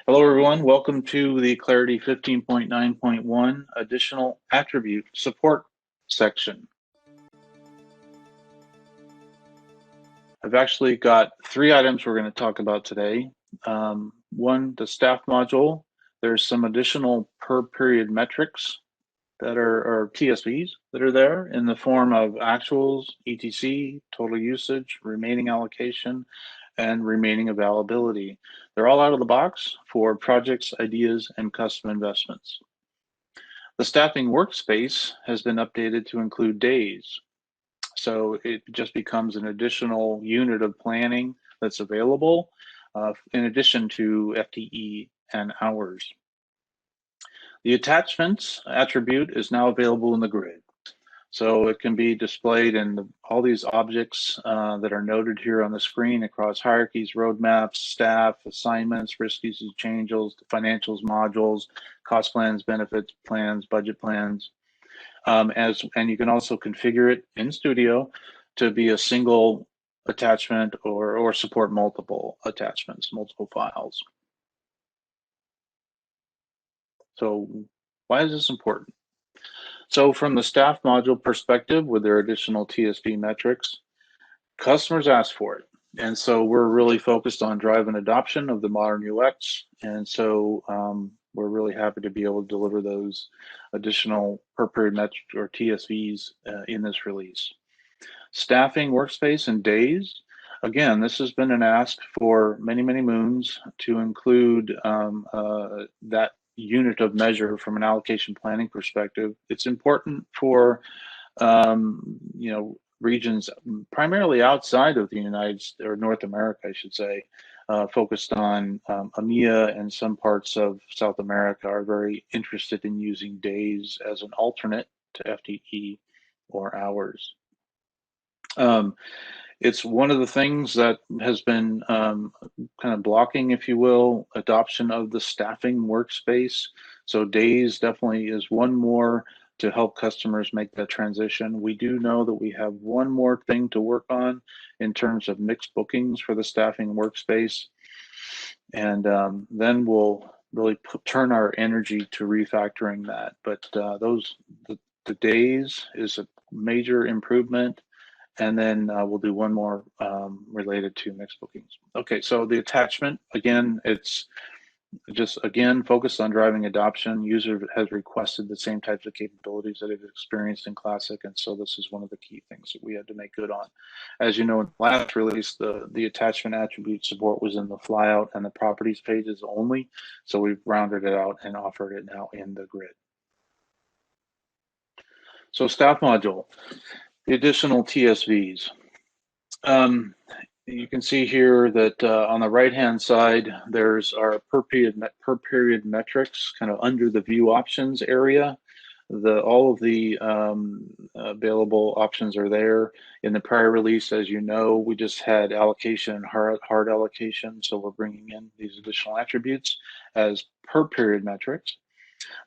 Hello, everyone. Welcome to the Clarity 15.9.1 additional attribute support section. I've actually got three items we're going to talk about today. One, the staff module. There's some additional per period metrics that are TSVs that are there in the form of actuals, ETC, total usage, remaining allocation, and remaining availability. They're all out of the box for projects, ideas, and custom investments. The staffing workspace has been updated to include days. So it just becomes an additional unit of planning that's available in addition to FTE and hours. The attachments attribute is now available in the grid. So it can be displayed in all these objects that are noted here on the screen across hierarchies, roadmaps, staff, assignments, risk usage changes, financials modules, cost plans, benefits plans, budget plans. And you can also configure it in Studio to be a single attachment or support multiple attachments, multiple files. So why is this important? So from the staff module perspective, with their additional TSV metrics, customers ask for it. And so we're really focused on driving adoption of the modern UX. And so we're really happy to be able to deliver those additional per period metrics or TSVs in this release. Staffing workspace and days. Again, this has been an ask for many, many moons to include that unit of measure from an allocation planning perspective. It's important for regions primarily outside of the United States or North America, I should say, focused on EMEA and some parts of South America are very interested in using days as an alternate to FTE or hours. It's one of the things that has been kind of blocking, if you will, adoption of the staffing workspace. So days definitely is one more to help customers make that transition. We do know that we have one more thing to work on in terms of mixed bookings for the staffing workspace. And then we'll really turn our energy to refactoring that. But the days is a major improvement. And then we'll do one more related to mixed bookings. Okay, so the attachment, again, it's just, again, focused on driving adoption. User has requested the same types of capabilities that they've experienced in Classic, and so this is one of the key things that we had to make good on. As you know, in the last release, the attachment attribute support was in the flyout and the properties pages only, so we've rounded it out and offered it now in the grid. So staff module. The additional TSVs. You can see here that on the right-hand side, there's our per period metrics kind of under the view options area. All of the available options are there. In the prior release, as you know, we just had allocation and hard allocation. So we're bringing in these additional attributes as per period metrics.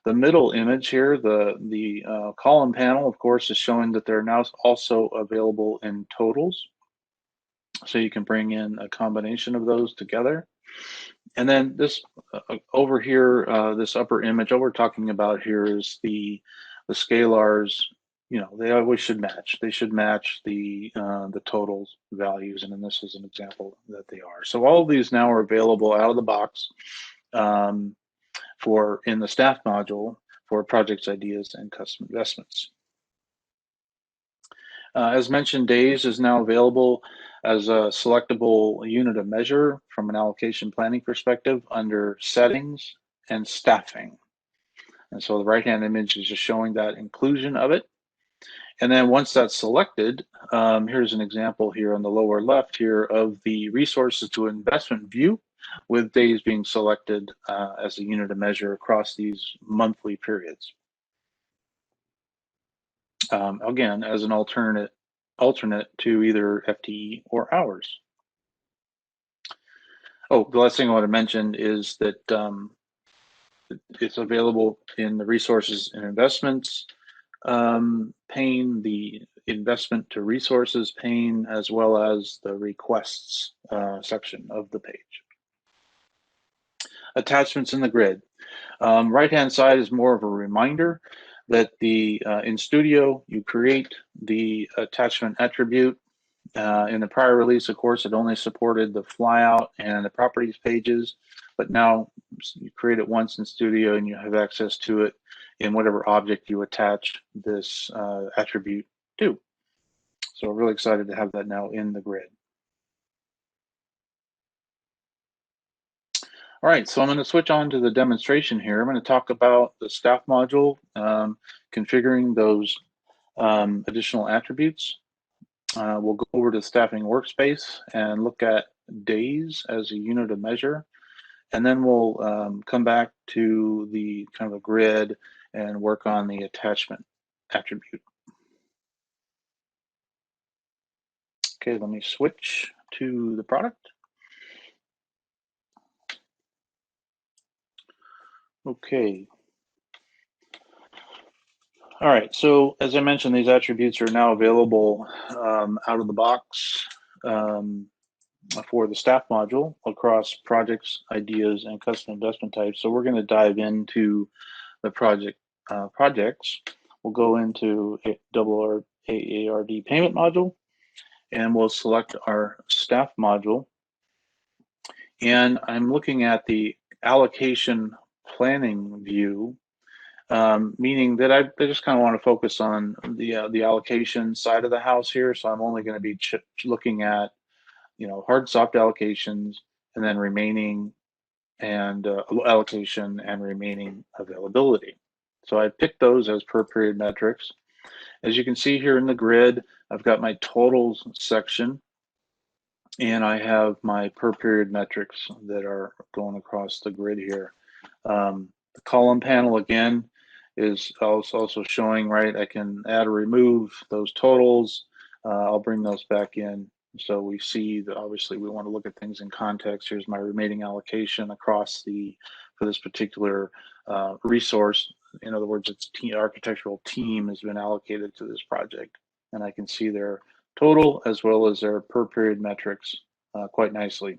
The middle image here, the column panel, of course, is showing that they're now also available in totals. So you can bring in a combination of those together. And then this over here, this upper image, all we're talking about here is the scalars. You know, they always should match. They should match the totals values, and then this is an example that they are. So all of these now are available out of the box for in the staff module for projects, ideas, and custom investments. As mentioned, days is now available as a selectable unit of measure from an allocation planning perspective under settings and staffing. And so the right-hand image is just showing that inclusion of it. And then once that's selected, here's an example here on the lower left here of the resources to investment view with days being selected as a unit of measure across these monthly periods. Again, as an alternate to either FTE or hours. Oh, the last thing I want to mention is that it's available in the resources and investments pane, the investment to resources pane, as well as the requests section of the page. attachments in the grid. Right-hand side is more of a reminder that in Studio, you create the attachment attribute. In the prior release, of course, it only supported the flyout and the properties pages, but now you create it once in Studio and you have access to it in whatever object you attach this attribute to. So we're really excited to have that now in the grid. All right, so I'm going to switch on to the demonstration here. I'm going to talk about the staff module, configuring those additional attributes. We'll go over to staffing workspace and look at days as a unit of measure. And then we'll come back to the kind of a grid and work on the attachment attribute. Okay, let me switch to the product. Okay. All right, so as I mentioned, these attributes are now available out of the box for the staff module across projects, ideas, and custom investment types. So we're going to dive into the projects. We'll go into AARD payment module, and we'll select our staff module. And I'm looking at the allocation planning view, meaning that I just kind of want to focus on the allocation side of the house here. So I'm only going to be looking at, hard soft allocations and then remaining and allocation and remaining availability. So I picked those as per period metrics. As you can see here in the grid, I've got my totals section, and I have my per period metrics that are going across the grid here. The column panel again is also showing, right, I can add or remove those totals. I'll bring those back in. So we see that obviously we want to look at things in context. Here's my remaining allocation across for this particular resource. In other words, its architectural team has been allocated to this project. And I can see their total as well as their per period metrics quite nicely.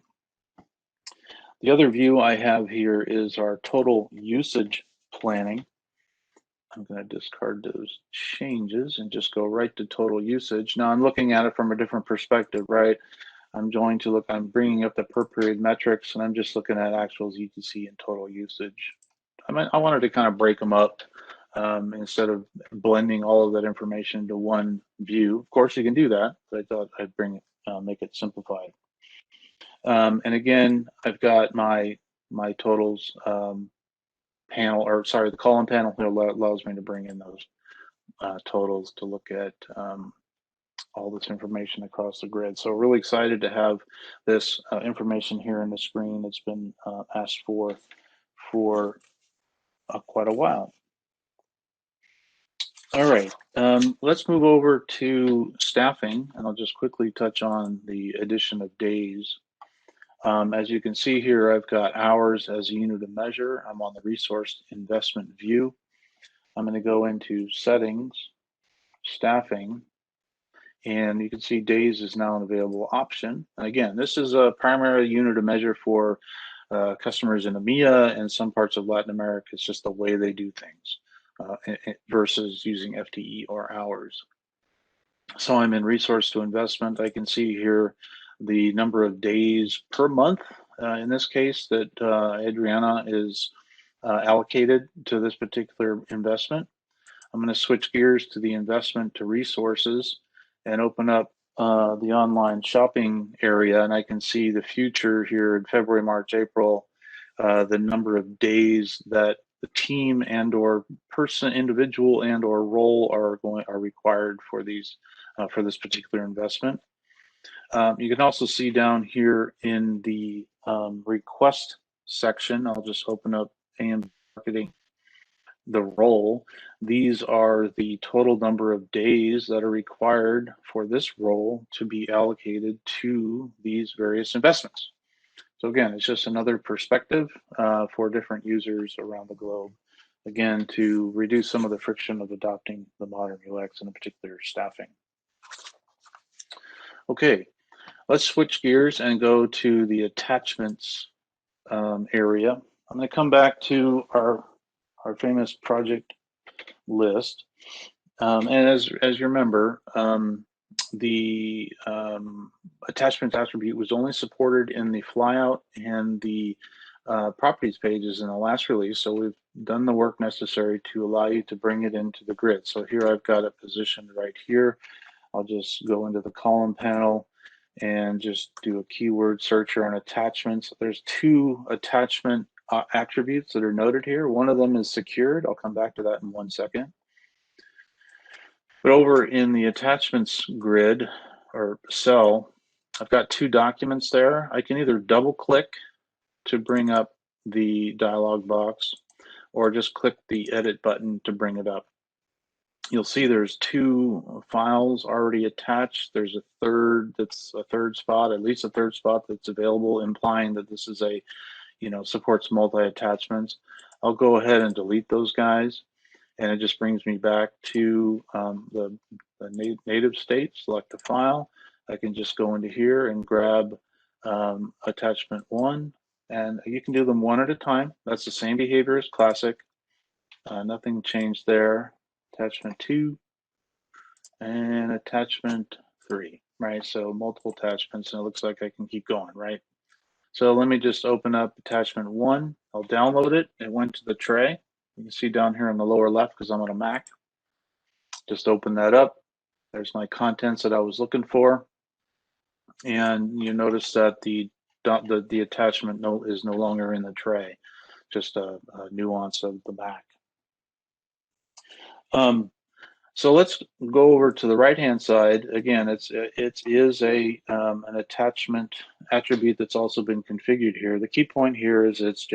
The other view I have here is our total usage planning. I'm going to discard those changes and just go right to total usage. Now I'm looking at it from a different perspective, right? I'm bringing up the per period metrics, and I'm just looking at actuals, ETC, and total usage. I wanted to kind of break them up instead of blending all of that information into one view. Of course, you can do that, but I thought I'd make it simplified. And again, I've got my totals panel, or sorry, the column panel here allows me to bring in those totals to look at all this information across the grid. So really excited to have this information here on the screen. It's been asked for quite a while. All right, let's move over to staffing, and I'll just quickly touch on the addition of days. As you can see here, I've got hours as a unit of measure. I'm on the resource investment view. I'm going to go into settings, staffing, and you can see days is now an available option. And again, this is a primary unit of measure for customers in EMEA and some parts of Latin America. It's just the way they do things versus using FTE or hours. So I'm in resource to investment. I can see here the number of days per month, in this case, that Adriana is allocated to this particular investment. I'm going to switch gears to the investment to resources and open up the online shopping area, and I can see the future here in February, March, April, the number of days that the team and or individual and or role are required for these for this particular investment. You can also see down here in the request section, I'll just open up AM marketing, the role. These are the total number of days that are required for this role to be allocated to these various investments. So again, it's just another perspective for different users around the globe, again, to reduce some of the friction of adopting the modern UX, and in particular staffing. Okay, let's switch gears and go to the attachments area. I'm going to come back to our famous project list. And as you remember, the attachments attribute was only supported in the flyout and the properties pages in the last release. So we've done the work necessary to allow you to bring it into the grid. So here I've got it positioned right here. I'll just go into the column panel and just do a keyword search here on attachments. There's two attachment attributes that are noted here. One of them is secured. I'll come back to that in 1 second. But over in the attachments grid or cell, I've got two documents there. I can either double click to bring up the dialog box or just click the edit button to bring it up. You'll see there's two files already attached. There's a third that's a third spot, at least a third spot that's available, implying that this is a, supports multi-attachments. I'll go ahead and delete those guys. And it just brings me back to the native state, select the file. I can just go into here and grab attachment 1, and you can do them one at a time. That's the same behavior as classic. Nothing changed there. Attachment 2 and attachment 3, right? So multiple attachments, and it looks like I can keep going, right? So let me just open up attachment 1. I'll download it. It went to the tray. You can see down here on the lower left because I'm on a Mac. Just open that up. There's my contents that I was looking for. And you notice that the attachment is no longer in the tray, just a nuance of the Mac. So let's go over to the right-hand side. Again, it is an attachment attribute that's also been configured here. The key point here is it's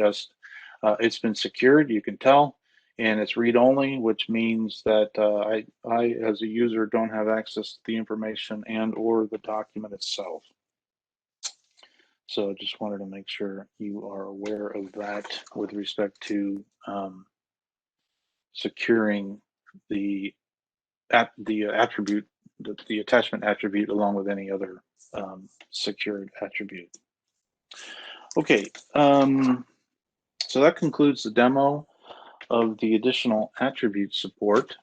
it's been secured, you can tell, and it's read-only, which means that I, as a user, don't have access to the information and/or the document itself. So just wanted to make sure you are aware of that with respect to securing the attribute, the attachment attribute, along with any other secured attribute. Okay, so that concludes the demo of the additional attribute support.